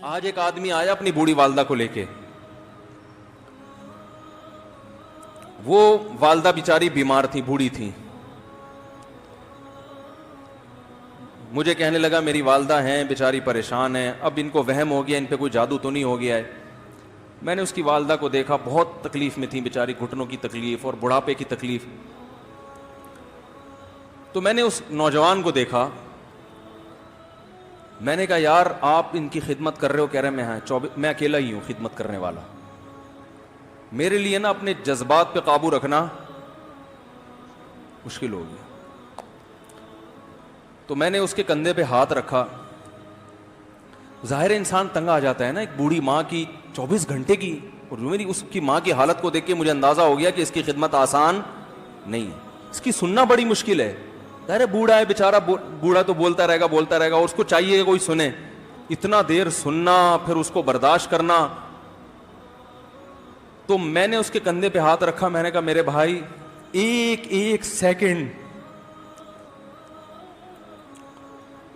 آج ایک آدمی آیا اپنی بوڑھی والدہ کو لے کے. وہ والدہ بیچاری بیمار تھی, بوڑھی تھی. مجھے کہنے لگا میری والدہ ہیں بیچاری پریشان ہیں, اب ان کو وہم ہو گیا ان پہ کوئی جادو تو نہیں ہو گیا ہے. میں نے اس کی والدہ کو دیکھا, بہت تکلیف میں تھی بیچاری, گھٹنوں کی تکلیف اور بڑھاپے کی تکلیف. تو میں نے اس نوجوان کو دیکھا, میں نے کہا یار آپ ان کی خدمت کر رہے ہو؟ کہہ رہے میں اکیلا ہی ہوں خدمت کرنے والا. میرے لیے نا اپنے جذبات پہ قابو رکھنا مشکل ہو گیا. تو میں نے اس کے کندھے پہ ہاتھ رکھا. ظاہر انسان تنگ آ جاتا ہے نا, ایک بوڑھی ماں کی 24 گھنٹے کی, اور میری اس کی ماں کی حالت کو دیکھ کے مجھے اندازہ ہو گیا کہ اس کی خدمت آسان نہیں ہے, اس کی سننا بڑی مشکل ہے. ظاہر بوڑھا ہے بیچارہ, بوڑھا تو بولتا رہے گا, اور اس کو چاہیے کہ کوئی سنے. اتنا دیر سننا, پھر اس کو برداشت کرنا. تو میں نے اس کے کندھے پہ ہاتھ رکھا, میں نے کہا میرے بھائی ایک سیکنڈ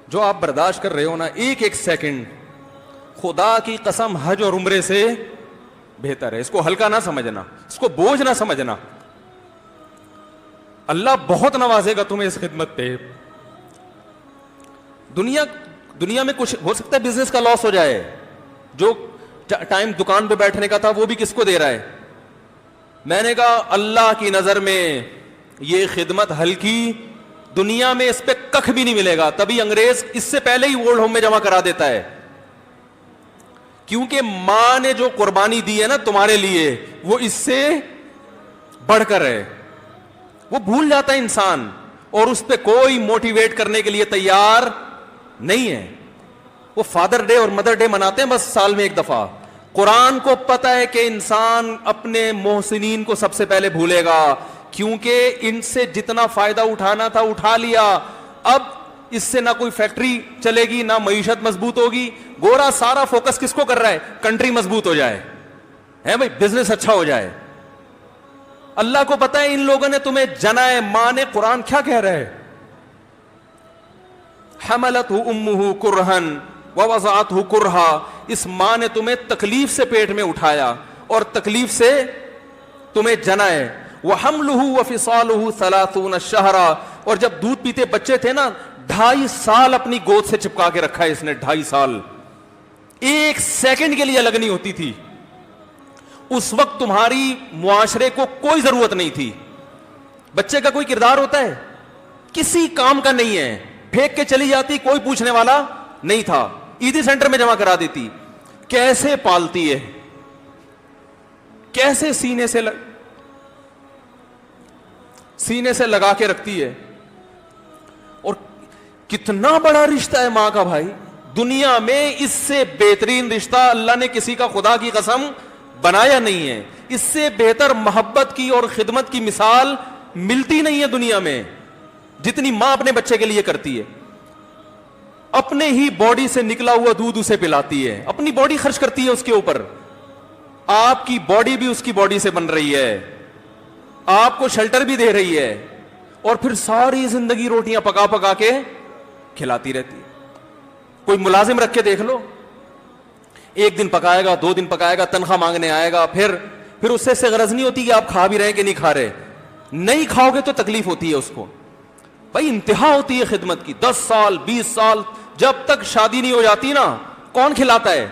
جو آپ برداشت کر رہے ہو نا, ایک سیکنڈ خدا کی قسم حج اور عمرے سے بہتر ہے. اس کو ہلکا نہ سمجھنا, اس کو بوجھ نہ سمجھنا. اللہ بہت نوازے گا تمہیں اس خدمت پہ. دنیا میں کچھ ہو سکتا ہے بزنس کا لاس ہو جائے, جو ٹائم دکان پہ بیٹھنے کا تھا وہ بھی کس کو دے رہا ہے. میں نے کہا اللہ کی نظر میں یہ خدمت ہلکی, دنیا میں اس پہ کخ بھی نہیں ملے گا. تبھی انگریز اس سے پہلے ہی اولڈ ہوم میں جمع کرا دیتا ہے, کیونکہ ماں نے جو قربانی دی ہے نا تمہارے لیے وہ اس سے بڑھ کر ہے. وہ بھول جاتا ہے انسان, اور اس پہ کوئی موٹیویٹ کرنے کے لیے تیار نہیں ہے. وہ فادر ڈے اور مدر ڈے مناتے ہیں بس سال میں ایک دفعہ. قرآن کو پتہ ہے کہ انسان اپنے محسنین کو سب سے پہلے بھولے گا, کیونکہ ان سے جتنا فائدہ اٹھانا تھا اٹھا لیا. اب اس سے نہ کوئی فیکٹری چلے گی, نہ معیشت مضبوط ہوگی. گورا سارا فوکس کس کو کر رہا ہے؟ کنٹری مضبوط ہو جائے, ہے بھائی, بزنس اچھا ہو جائے. اللہ کو پتہ ہے ان لوگوں نے تمہیں جنا ہے. ماں نے, قرآن کیا کہہ رہا ہے؟ حملتہ امہ کرہن ووضعتہ کرہا. اس ماں نے تمہیں تکلیف سے پیٹ میں اٹھایا اور تکلیف سے تمہیں جنا ہے. وحملہ وفصالہ 30 شہرا. اور جب دودھ پیتے بچے تھے نا 2.5 سال اپنی گود سے چپکا کے رکھا ہے اس نے. 2.5 سال, ایک سیکنڈ کے لیے الگ نہیں ہوتی تھی. اس وقت تمہاری معاشرے کو کوئی ضرورت نہیں تھی. بچے کا کوئی کردار ہوتا ہے؟ کسی کام کا نہیں ہے. پھینک کے چلی جاتی, کوئی پوچھنے والا نہیں تھا. عیدی سینٹر میں جمع کرا دیتی. کیسے پالتی ہے, کیسے سینے سے لگا کے رکھتی ہے. اور کتنا بڑا رشتہ ہے ماں کا بھائی. دنیا میں اس سے بہترین رشتہ اللہ نے کسی کا خدا کی قسم بنایا نہیں ہے. اس سے بہتر محبت کی اور خدمت کی مثال ملتی نہیں ہے دنیا میں, جتنی ماں اپنے بچے کے لیے کرتی ہے. اپنے ہی باڈی سے نکلا ہوا دودھ اسے پلاتی ہے, اپنی باڈی خرچ کرتی ہے اس کے اوپر. آپ کی باڈی بھی اس کی باڈی سے بن رہی ہے, آپ کو شیلٹر بھی دے رہی ہے, اور پھر ساری زندگی روٹیاں پکا پکا کے کھلاتی رہتی ہے. کوئی ملازم رکھ کے دیکھ لو, 1 دن پکائے گا, 2 دن پکائے گا, تنخواہ مانگنے آئے گا, پھر اس سے غرض نہیں ہوتی کہ آپ کھا بھی رہے ہیں کہ نہیں کھا رہے. نہیں کھاؤ گے تو تکلیف ہوتی ہے اس کو. بھائی انتہا ہوتی ہے خدمت کی. 10 سال 20 سال جب تک شادی نہیں ہو جاتی نا, کون کھلاتا ہے؟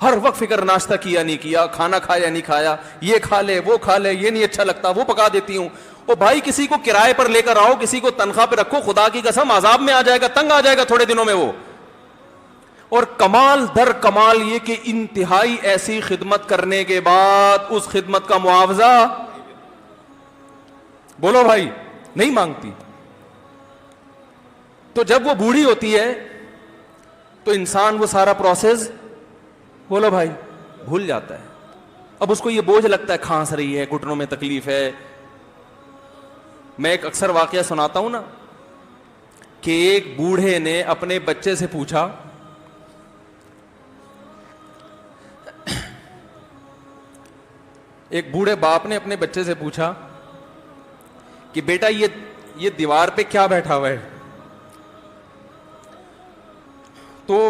ہر وقت فکر, ناشتہ کیا نہیں کیا, کھانا کھایا نہیں کھایا, یہ کھا لے وہ کھا لے, یہ نہیں اچھا لگتا وہ پکا دیتی ہوں. او بھائی کسی کو کرائے پر لے کر آؤ, کسی کو تنخواہ پہ رکھو, خدا کی قسم عذاب میں آ جائے گا, تنگ آ جائے گا تھوڑے دنوں میں وہ. اور کمال در کمال یہ کہ انتہائی ایسی خدمت کرنے کے بعد اس خدمت کا معاوضہ بولو بھائی نہیں مانگتی. تو جب وہ بوڑھی ہوتی ہے تو انسان وہ سارا پروسیس بولو بھائی بھول جاتا ہے. اب اس کو یہ بوجھ لگتا ہے, کھانس رہی ہے, گھٹنوں میں تکلیف ہے. میں ایک اکثر واقعہ سناتا ہوں نا, کہ ایک بوڑھے نے اپنے بچے سے پوچھا, ایک بوڑھے باپ نے اپنے بچے سے پوچھا کہ بیٹا یہ دیوار پہ کیا بیٹھا ہوا ہے؟ تو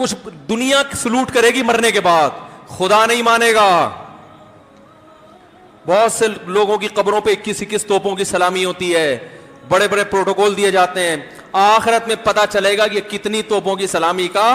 کچھ دنیا سلوٹ کرے گی مرنے کے بعد، خدا نہیں مانے گا. بہت سے لوگوں کی قبروں پہ 21 توپوں کی سلامی ہوتی ہے، بڑے بڑے پروٹوکول دیے جاتے ہیں. آخرت میں پتہ چلے گا کہ کتنی توپوں کی سلامی کا